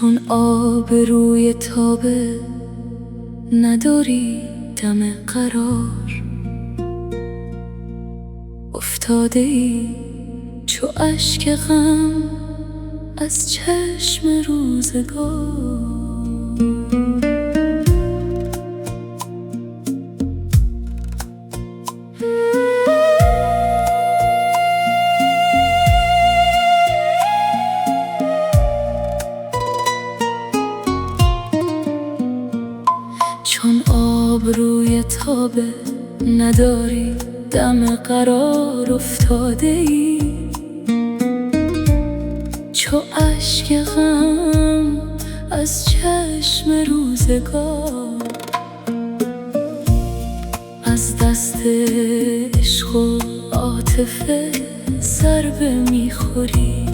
چون آب روی تابه نداری دم قرار، افتاده ای چو اشک غم از چشم روزگار. چون آب روی تابه نداری دم قرار، افتاده ای چو اشک غم از چشم روزگار. از دست عشق و عاطفه ضربه میخوری،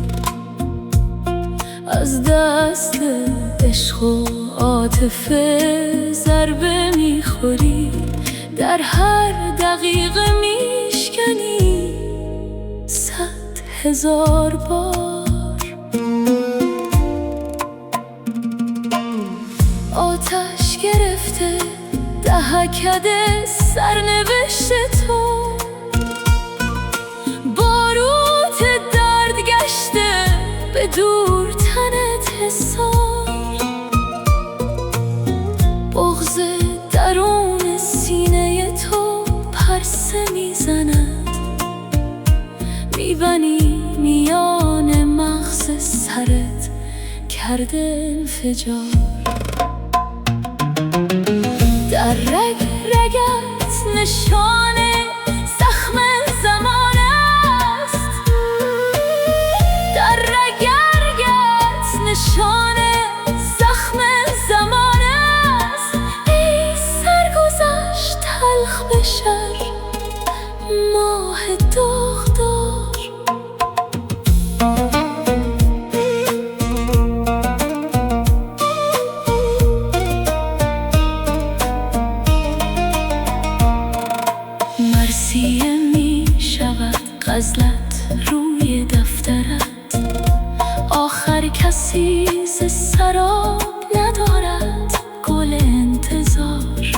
از دست عشق و عاطفه ضربه میخوری. در هر دقیقه میشکنی 100,000 بار. آتش گرفته دهکده سرنوشت تو، باروت درد گشته به دور تنت حصار. بغض درون سینه تو پرسه میزند، میبنی میان مغز سرت کرده انفجار. در رگ رگت نشان زخم زمان است، در رگ رگت نشان زخم زمان است. ای سرگذشت تلخ به شر ماه داغدار. مرثیه می شود غزلت روی دفترت، آخر کسی ز سراب ندارد گل انتظار.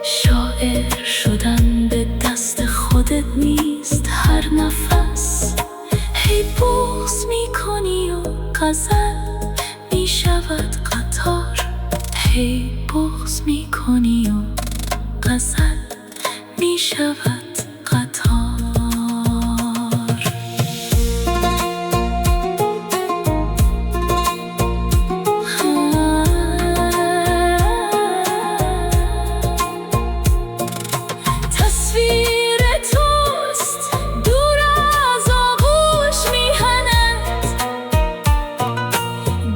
شاعر شدن به دست خودت نیست هر نفس، هی بغض می کنی و غزل می شود قطار. هی بغض می کنی و غزل می شود قطار. تصویر توست دور از آغوش میهنت،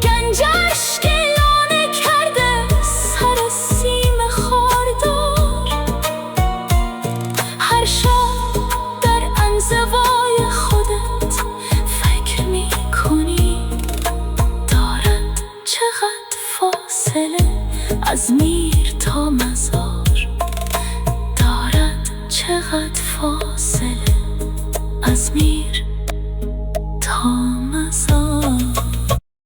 گنجش که لانه کرده سر سیم خاردار. هر شب در انزوای خودت فکر می کنی دارد چقدر فاصله از